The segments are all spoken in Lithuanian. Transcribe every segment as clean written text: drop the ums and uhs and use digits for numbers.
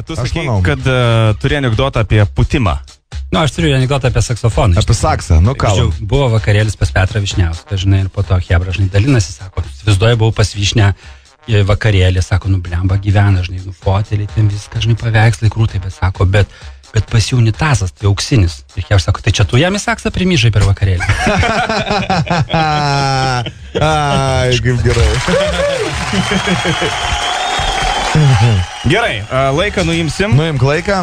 Tu sakai, kad turi anekdotą apie putimą. Nu, aš turiu anekdotą apie saksofoną. Apie saksą, nu ką. Buvo vakarėlis pas Petrą Višniauską, žinai, ir po to Hebra, žinai, dalinasi, sako, įsivaizduoju, buvau pas Vyšnę vakarėlį, sako, nu, blemba gyvena, žinai, nu, foteliai, ten viską, žinai, paveikslai krūtai, bet sako, bet pas jų unitazas, tai auksinis. Ir Hebra sako, tai čia tu jam į saksą primyžai per vakarėlį. Ai, kaip gerai. Gerai, laiką nuimsim. Nuimk laiką,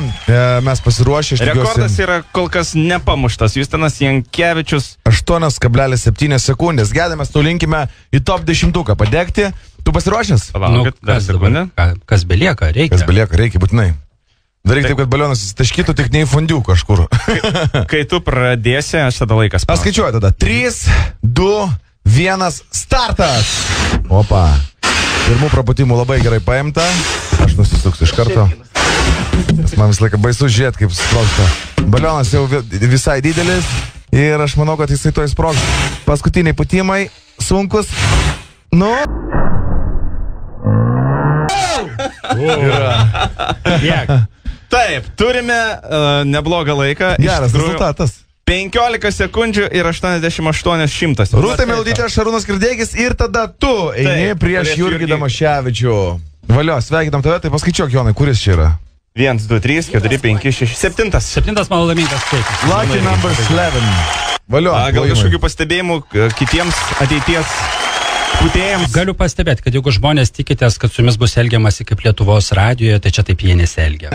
mes pasiruošę. Rekordas yra kol kas nepamuštas. Justinas Jankevičius 8,7 sekundės. Gedai, mes tau linkime į top 10 padegti. Tu pasiruošęs? Palaukit, dar sekundę. Kas belieka, reikia. Kas belieka, reikia būtinai. Daryk taip, kad balionas įsitaškytų tik ne į fondių kažkur. Kai tu pradėsi, aš tada laikas. Aš skaičiuoju tada. 3, 2, 1, startas! Opa. Pirmų praputimų labai gerai paimta. Aš nusisuksiu iš karto. Nes man visą laiką baisu žiūrėti, kaip sprogsta. Balionas jau visai didelis. Ir aš manau, kad jisai to įsprogs. Paskutiniai putimai. Sunkus. Nu. Taip, turime neblogą laiką. Geras rezultatas. 15 sekundžių ir 88 šimtas. Rūta Meilutytė, Šarūnas Kirdeikis ir tada tu eini prieš Jurgį Damaševičių. Valio, sveikinam tave, tai paskaičiuok, Jonai, kuris čia yra? 1, 2, 3, 4, 5, 6, 7. 7 mano laimingas skaičius. Lucky number 11. Valio, gal kažkokių pastebėjimų kitiems ateities putėjams? Galiu pastebėti, kad jeigu žmonės tikitės, kad su jumis bus elgiamasi kaip Lietuvos radijoje, tai čia taip jie nesielgia.